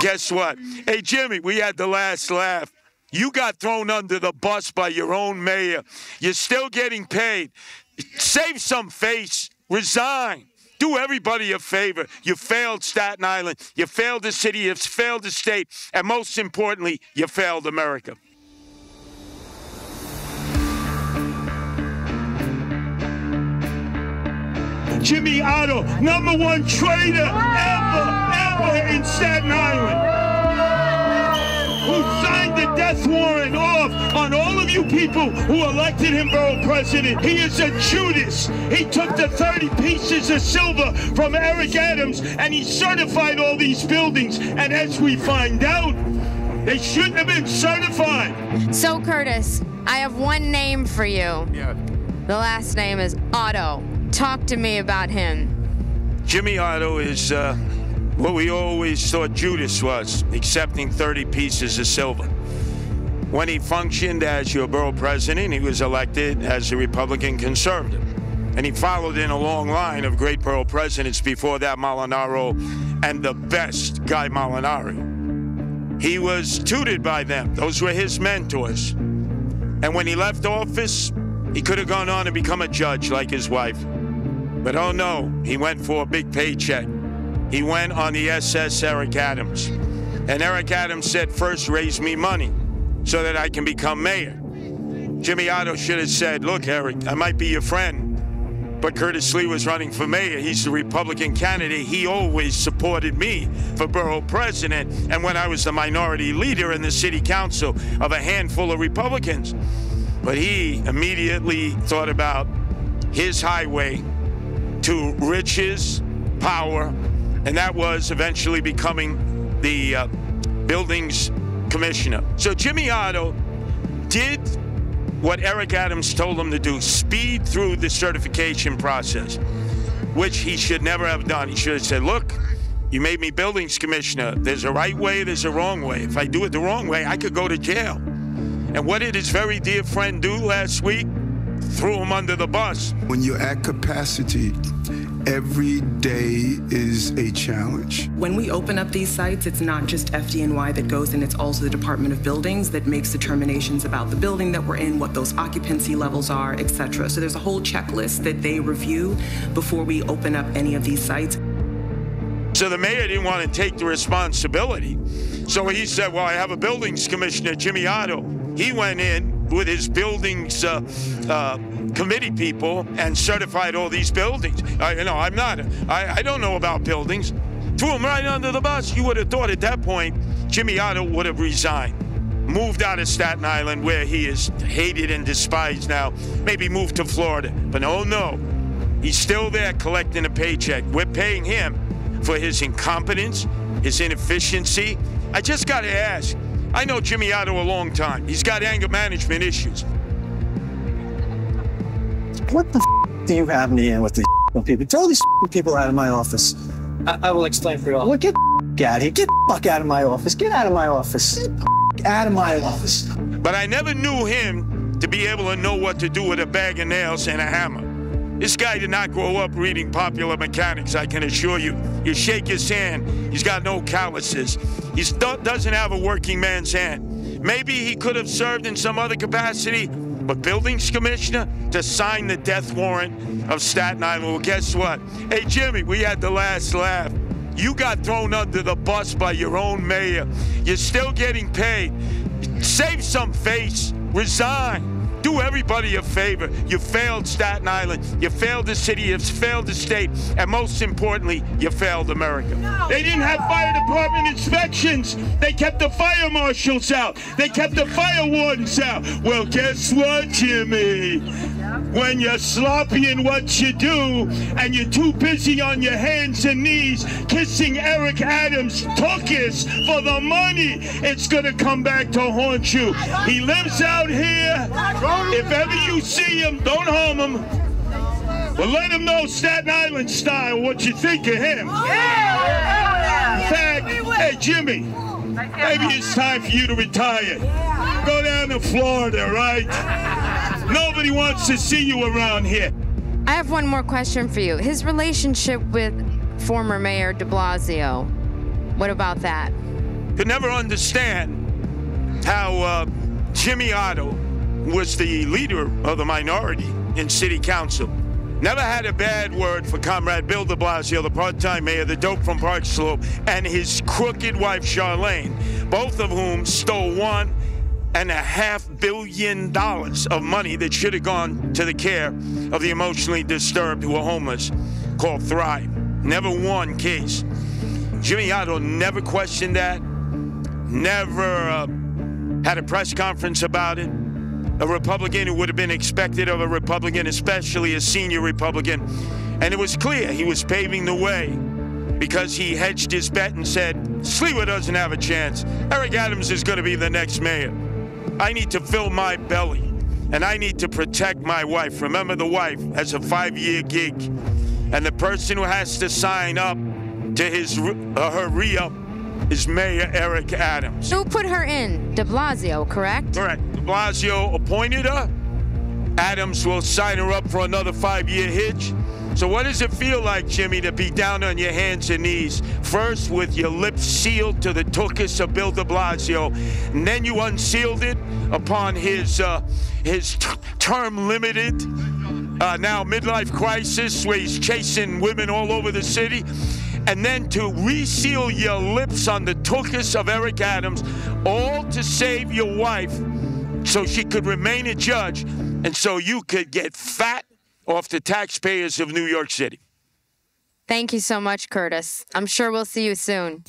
Guess what? Hey, Jimmy, we had the last laugh. You got thrown under the bus by your own mayor. You're still getting paid. Save some face. Resign. Do everybody a favor. You failed Staten Island. You failed the city. You failed the state. And most importantly, you failed America. Jimmy Oddo, #1 traitor ever in Staten Island, who signed the death warrant off on all of you people who elected him borough president. He is a Judas. He took the 30 pieces of silver from Eric Adams and he certified all these buildings. And as we find out, they shouldn't have been certified. So, Curtis, I have one name for you. Yeah. The last name is Oddo. Talk to me about him. Jimmy Oddo is what we always thought Judas was, accepting 30 pieces of silver. When he functioned as your borough president, he was elected as a Republican conservative. And he followed in a long line of great borough presidents before that, Molinaro, and the best, Guy Molinari. He was tutored by them. Those were his mentors. And when he left office, he could have gone on and become a judge like his wife. But oh no, he went for a big paycheck. He went on the SS Eric Adams. And Eric Adams said, first raise me money so that I can become mayor. Jimmy Oddo should have said, look, Eric, I might be your friend, but Curtis Sliwa was running for mayor. He's the Republican candidate. He always supported me for borough president. And when I was the minority leader in the city council of a handful of Republicans. But he immediately thought about his highway to riches, power, and that was eventually becoming the buildings commissioner. So Jimmy Oddo did what Eric Adams told him to do, speed through the certification process, which he should never have done. He should have said, look, you made me buildings commissioner. There's a right way, there's a wrong way. If I do it the wrong way, I could go to jail. And what did his very dear friend do last week? Threw him under the bus. When you're at capacity, every day is a challenge. When we open up these sites, it's not just FDNY that goes in, it's also the Department of Buildings that makes determinations about the building that we're in, what those occupancy levels are, etc. So there's a whole checklist that they review before we open up any of these sites. So the mayor didn't want to take the responsibility. So he said, well, I have a buildings commissioner, Jimmy Oddo. He went in with his buildings committee people and certified all these buildings. I don't know about buildings. Threw him right under the bus. You would have thought at that point, Jimmy Oddo would have resigned. Moved out of Staten Island, where he is hated and despised now. Maybe moved to Florida. But oh no, he's still there collecting a paycheck. We're paying him for his incompetence, his inefficiency. I just got to ask, I know Jimmy Oddo a long time. He's got anger management issues. What the do you have me in with these people? Tell these people out of my office. I will explain for you all. Well, get the out of here. Get the fuck out of my office. Get out of my office. Get the out of my office. But I never knew him to be able to know what to do with a bag of nails and a hammer. This guy did not grow up reading Popular Mechanics, I can assure you. You shake his hand, he's got no calluses. He doesn't have a working man's hand. Maybe he could have served in some other capacity, but buildings commissioner to sign the death warrant of Staten Island. Well, guess what? Hey, Jimmy, we had the last laugh. You got thrown under the bus by your own mayor. You're still getting paid. Save some face. Resign. Do everybody a favor. You failed Staten Island. You failed the city. You failed the state. And most importantly, you failed America. They didn't have fire department inspections. They kept the fire marshals out. They kept the fire wardens out. Well, guess what, Jimmy? When you're sloppy in what you do and you're too busy on your hands and knees kissing Eric Adams' tuchus for the money, it's gonna come back to haunt you. He lives out here. If ever you see him, don't harm him. But let him know Staten Island style what you think of him. In fact, hey Jimmy, maybe it's time for you to retire. Go down to Florida, right? Nobody wants to see you around here. I have one more question for you. His relationship with former Mayor DeBlasio, what about that? could never understand how Jimmy Oddo was the leader of the minority in city council. Never had a bad word for Comrade Bill DeBlasio, the part-time mayor, the dope from Park Slope, and his crooked wife, Charlene, both of whom stole $1.5 billion of money that should have gone to the care of the emotionally disturbed who are homeless, called Thrive. Never one case. Jimmy Oddo never questioned that, never had a press conference about it. A Republican who would have been expected of a Republican, especially a senior Republican. And it was clear he was paving the way because he hedged his bet and said, Sliwa doesn't have a chance. Eric Adams is going to be the next mayor. I need to fill my belly, and I need to protect my wife. Remember, the wife has a 5-year gig, and the person who has to sign up to her re-up is Mayor Eric Adams. Who put her in? DeBlasio, correct? Correct. DeBlasio appointed her. Adams will sign her up for another 5-year hitch. So what does it feel like, Jimmy, to be down on your hands and knees, first with your lips sealed to the tuchus of Bill DeBlasio, and then you unsealed it upon his term-limited, now midlife crisis, where he's chasing women all over the city, and then to reseal your lips on the tuchus of Eric Adams, all to save your wife so she could remain a judge and so you could get fat off the taxpayers of New York City. Thank you so much, Curtis. I'm sure we'll see you soon.